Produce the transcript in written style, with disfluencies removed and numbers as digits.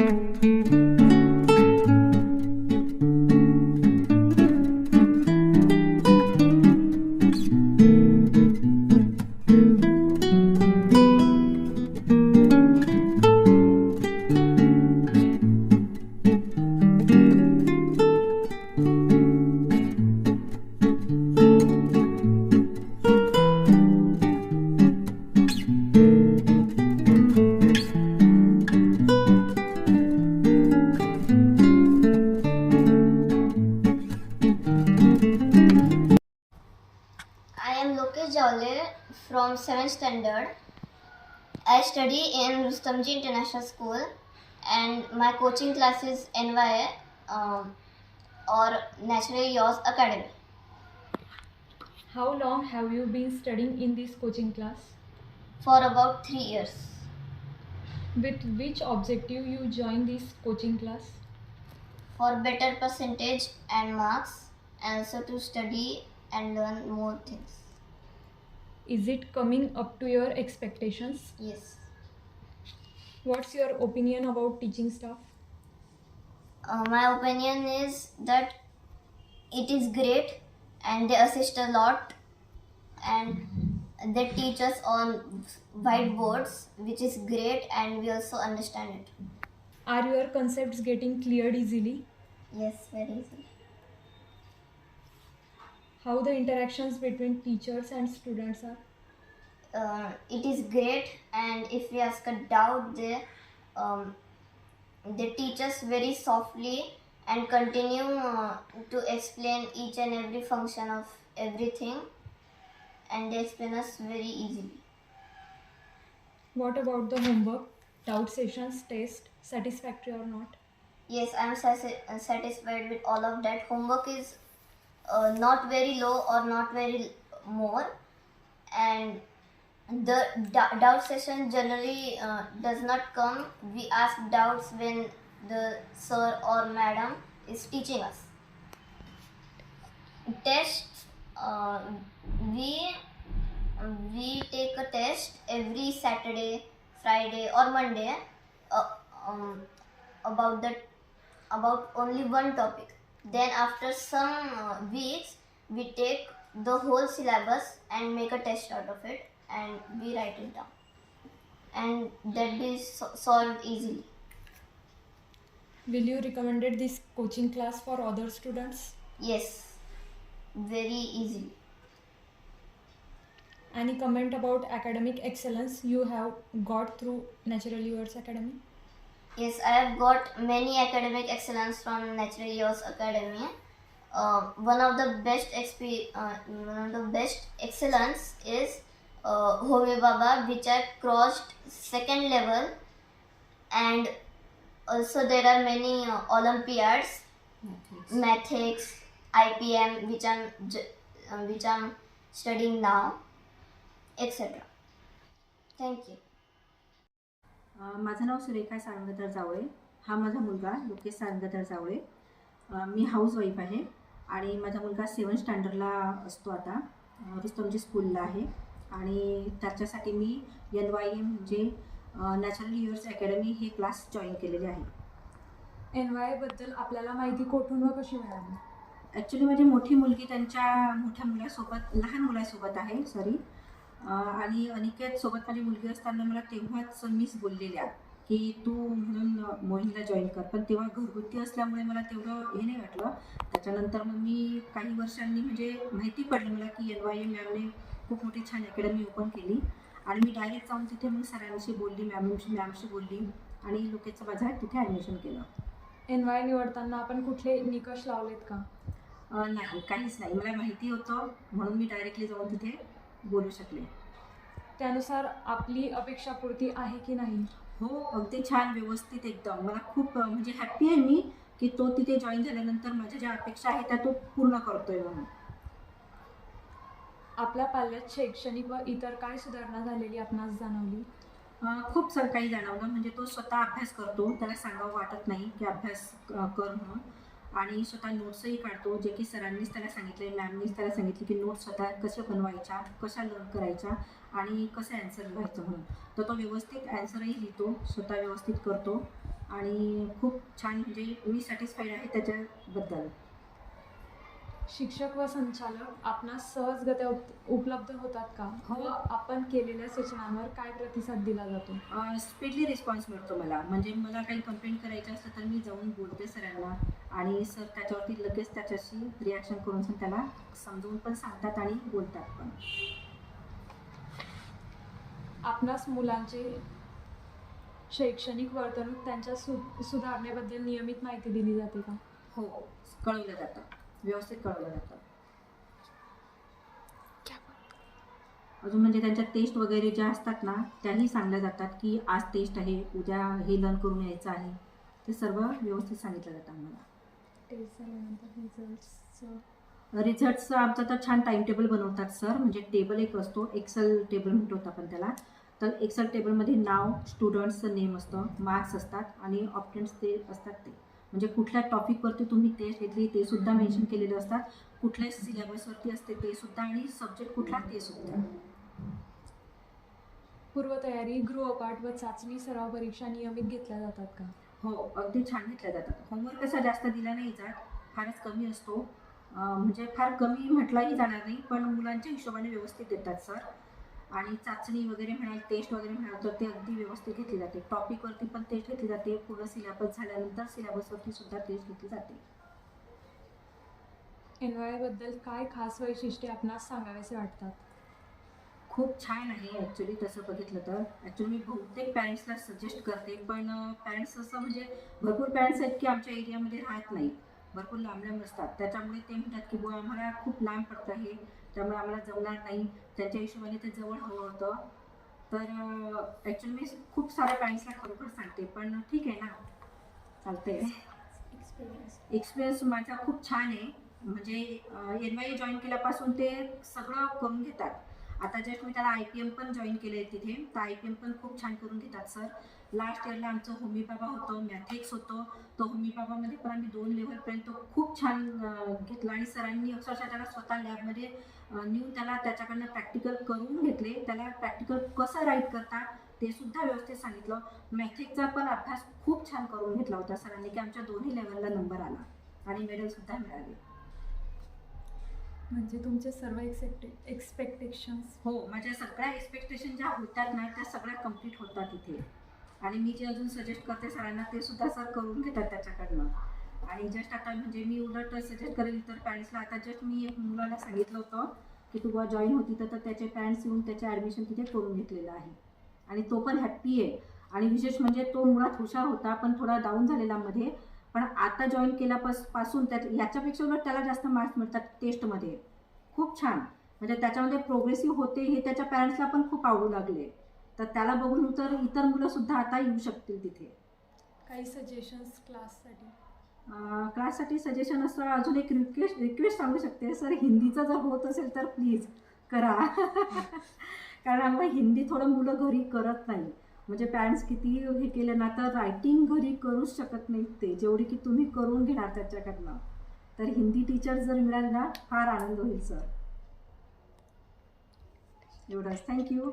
I am Lokesh Jawle from 7th standard. I study in Rustomjee International School and my coaching class is NYA or Naturally Yours Academy. How long have you been studying in this coaching class? For about 3 years. With which objective you joined this coaching class? For better percentage and marks and also to study and learn more things. Is it coming up to your expectations? Yes. What's your opinion about teaching staff? My opinion is that it is great and they assist a lot and they teach us on whiteboards, which is great, and we also understand it. Are your concepts getting cleared easily? Yes, very easy. How the interactions between teachers and students are? It is great, and if we ask a doubt, they teach us very softly and continue to explain each and every function of everything, and they explain us very easily. What about the homework, doubt sessions, test, satisfactory or not? Yes, I am satisfied with all of that. Homework is not very low or not very more, and the doubt session generally does not come. We ask doubts when the sir or madam is teaching us. Test, we take a test every Saturday, Friday or Monday about only one topic. Then after some weeks we take the whole syllabus and make a test out of it and we write it down, and that be solved easily. Will you recommend this coaching class for other students? Yes, very easily. Any comment about academic excellence you have got through Naturally Yours Academy? Yes, I have got many academic excellence from Naturally Yours Academy. One of the best excellence is Home Baba, which I crossed second level, and also there are many Olympiads, Mathics, IPM, which I'm studying now, etc. Thank you. माझं नाव सुरेखा सारंगधर जावळे. हा माझा मुलगा लोकेश सारंगधर जावळे. मी housewife आहे आणि माझा मुलगा 7th स्टँडर्डला असतो आता. रुस्तमजी स्कूलला आहे आणि त्याच्यासाठी मी NYM म्हणजे नॅचरली युअर्स अकॅडमी हे क्लास जॉईन केलेले आहे. NYA बद्दल आपल्याला माहिती कुठून व कशी मिळाली? ॲक्च्युली माझी मोठी मुलगी त्यांच्या मोठ्या मुलासोबत लहान मुलासोबत आहे आणि अनिकेतसोबत माझी मुलगी असताना मला तेव्हाच मिस बोललेल्या की तू म्हणून मोहीमला जॉईन कर, पण तेव्हा घरगुती असल्यामुळे मला तेवढं हे नाही वाटलं. त्याच्यानंतर मग मी काही वर्षांनी म्हणजे माहिती पडली मला की NYA मॅमने खूप मोठी छान अकॅडमी ओपन केली आणि मी डायरेक्ट जाऊन तिथे मग सरांशी बोलली, मॅमशी बोलली आणि लोकेचं माझं तिथे ॲडमिशन केलं. NYA निवडताना आपण कुठले निकष लावलेत का? नाही, काहीच नाही. मला माहिती होतं म्हणून मी डायरेक्टली जाऊन तिथे बोलू शकले. त्यानुसार आपली अपेक्षापूर्ती आहे की नाही? हो, अगदी छान, व्यवस्थित एकदम. मला खूप म्हणजे हॅप्पी आहे मी की तो तिथे जॉईन झाल्यानंतर माझ्या ज्या अपेक्षा आहेत त्या तो पूर्ण करतोय म्हणून. आपल्या पाल्यात शैक्षणिक व इतर काय सुधारणा झालेली आपणास जाणवली? खूप काही जाणवलं. म्हणजे तो स्वतः अभ्यास करतो, त्याला सांगावं वाटत नाही की अभ्यास कर म्हणून, आणि स्वतः नोट्सही काढतो, जे की सरांनीच त्याला सांगितले, मॅमनीच त्याला सांगितले की नोट्स स्वतः कशा बनवायच्या, कशा लर्न करायच्या आणि कसं ॲन्सर लिहायचं म्हणून. तर तो व्यवस्थित ॲन्सरही लिहितो, स्वतः व्यवस्थित करतो आणि खूप छान, म्हणजे मी सॅटिस्फाईड आहे त्याच्याबद्दल. शिक्षक व संचालक आपणास सहजगत्या उपलब्ध होतात का? हो. व आपण केलेल्या सूचनांवर काय प्रतिसाद दिला जातो? स्पीडली रिस्पॉन्स मिळतो मला. म्हणजे मला काही कंप्लेंट करायचं असलं तर मी जाऊन बोलते सरांना आणि सर त्याच्यावरती लगेच त्याच्याशी रिॲक्शन करून त्याला समजवून पण सांगतात आणि बोलतात पण. आपणास मुलांचे शैक्षणिक वर्तणूक त्यांच्या सुधारणेबद्दल नियमित माहिती दिली जाते का? हो, कळवलं जातं, व्यवस्थित कळवलं जातं. अजून म्हणजे त्यांच्या टेस्ट वगैरे ज्या असतात ना त्याही सांगल्या जातात की आज टेस्ट आहे, उद्या हे लर्न करून यायचं आहे. ते सर्व व्यवस्थित सांगितलं जातं आम्हाला. टेस्ट झाल्यानंतर रिझल्ट्सचं रिझल्ट्सचं आमचं तर छान टाईम टेबल बनवतात सर. म्हणजे टेबल एक असतो, एक्सेल टेबल म्हणतो आपण त्याला. तर एक्सेल टेबलमध्ये नाव, स्टुडंट्सचं नेम असतं, मार्क्स असतात आणि ऑप्शन्स ते असतात. ते म्हणजे कुठल्या टॉपिकवरती तुम्ही टेस्ट घेतली ते सुद्धा मेन्शन केलेलं असतात, कुठल्या सिलेबसवरती असते ते सुद्धा आणि सब्जेक्ट कुठला ते सुद्धा. पूर्वतयारी, गृहपाठ व चाचणी सराव परीक्षा नियमित घेतल्या जातात का? हो, अगदी छान घेतल्या जातात. होमवर्क कसा जास्त दिला नाही जात, फारच कमी असतो. म्हणजे फार कमी म्हटलाही जाणार नाही, पण मुलांच्या हिशोबाने व्यवस्थित देतात सर. आणि चाचणी वगैरे म्हणाल, टेस्ट वगैरे म्हणाल तर ते अगदी व्यवस्थित घेतली जाते. टॉपिकवरती पण टेस्ट घेतली जाते, पूर्ण सिलेबस झाल्यानंतर सिलेबसवरती सुद्धा टेस्ट घेतली जाते. NYI बद्दल काय खास वैशिष्ट्ये आपणास सांगावेसे वाटतात? खूप छान आहे ॲक्च्युली. तसं बघितलं तर ॲक्च्युली मी बहुतेक पॅरेंट्सला सजेस्ट करते, पण पॅरेंट्स असं म्हणजे भरपूर पॅरेंट्स आहेत की आमच्या एरियामध्ये राहत नाही, भरपूर लांब लांब असतात. त्याच्यामुळे ते म्हणतात की बुवा आम्हाला खूप लांब पडतं आहे, त्यामुळे आम्हाला जमणार नाही. त्यांच्या हिशोबाने ते जवळ हवं होतं. तर ॲक्च्युली मी खूप साऱ्या पॅरेंट्सला खरोखर सांगते, पण ठीक आहे ना, चालतंय. एक्सपिरियन्स माझा खूप छान आहे. म्हणजे NYI जॉईन केल्यापासून ते सगळं करून घेतात. आता जस्ट मी त्याला IPM पण जॉईन केलं आहे तिथे, तर IPM पण खूप छान करून घेतात सर. लास्ट इयरला आमचं होमी बाबा होतं, मॅथ्रिक्स होतं. तो होमी बाबामध्ये पण आम्ही 2 लेव्हलपर्यंत खूप छान घेतलं आणि सरांनी अक्षरशः त्याला स्वतः लॅबमध्ये नेऊन त्याला त्याच्याकडनं प्रॅक्टिकल करून घेतले. त्याला प्रॅक्टिकल कसं राईट करतात ते सुद्धा व्यवस्थित सांगितलं. मॅथ्रिक्सचा पण अभ्यास खूप छान करून घेतला होता सरांनी, की आमच्या दोन्ही लेव्हलला नंबर आला आणि मेडलसुद्धा मिळाले. म्हणजे तुमचे सर्व एक्सपेक्टेशन्स हो, माझ्या सगळ्या एक्सपेक्टेशन ज्या होतात ना त्या सगळ्या कंप्लीट होतात इथे. आणि मी जे अजून सजेस्ट करते सरांना ते सुद्धा सर करून घेतात त्याच्याकडनं. आणि जस्ट आता म्हणजे मी उलट सजेस्ट करेल इतर पॅरेंट्सला. आता जस्ट मी एक मुलाला सांगितलं होतं की तू बुवा जॉईन होती तर त्याचे पॅरेंट्स येऊन त्याचे ॲडमिशन तिथे करून घेतलेलं आहे आणि तो पण हॅप्पी आहे. आणि विशेष म्हणजे तो मुळात हुशार होता पण थोडा डाऊन झालेला मध्ये, पण आता जॉईन केल्यापासून याच्यापेक्षा उलट त्याला जास्त मार्क्स मिळतात टेस्टमध्ये. खूप छान, म्हणजे त्याच्यामध्ये प्रोग्रेसिव्ह होते हे त्याच्या पॅरेंट्सला पण खूप आवडू लागले. तर त्याला बघून इतर मुलंसुद्धा आता येऊ शकतील तिथे. काही सजेशन्स क्लाससाठी? क्लाससाठी सजेशन असं अजून एक रिक्वेस्ट सांगू शकते सर, हिंदीचं जर होत असेल तर प्लीज करा. कारण आम्हाला हिंदी थोडं मुलं घरी करत नाही. म्हणजे पॅरेंट्स किती हे केलं ना तर रायटिंग घरी करूच शकत नाहीत ते, जेवढी की तुम्ही करून घेणार त्याच्याकडनं. तर हिंदी टीचर जर मिळाले ना फार आनंद होईल सर. एवढंच. थँक्यू.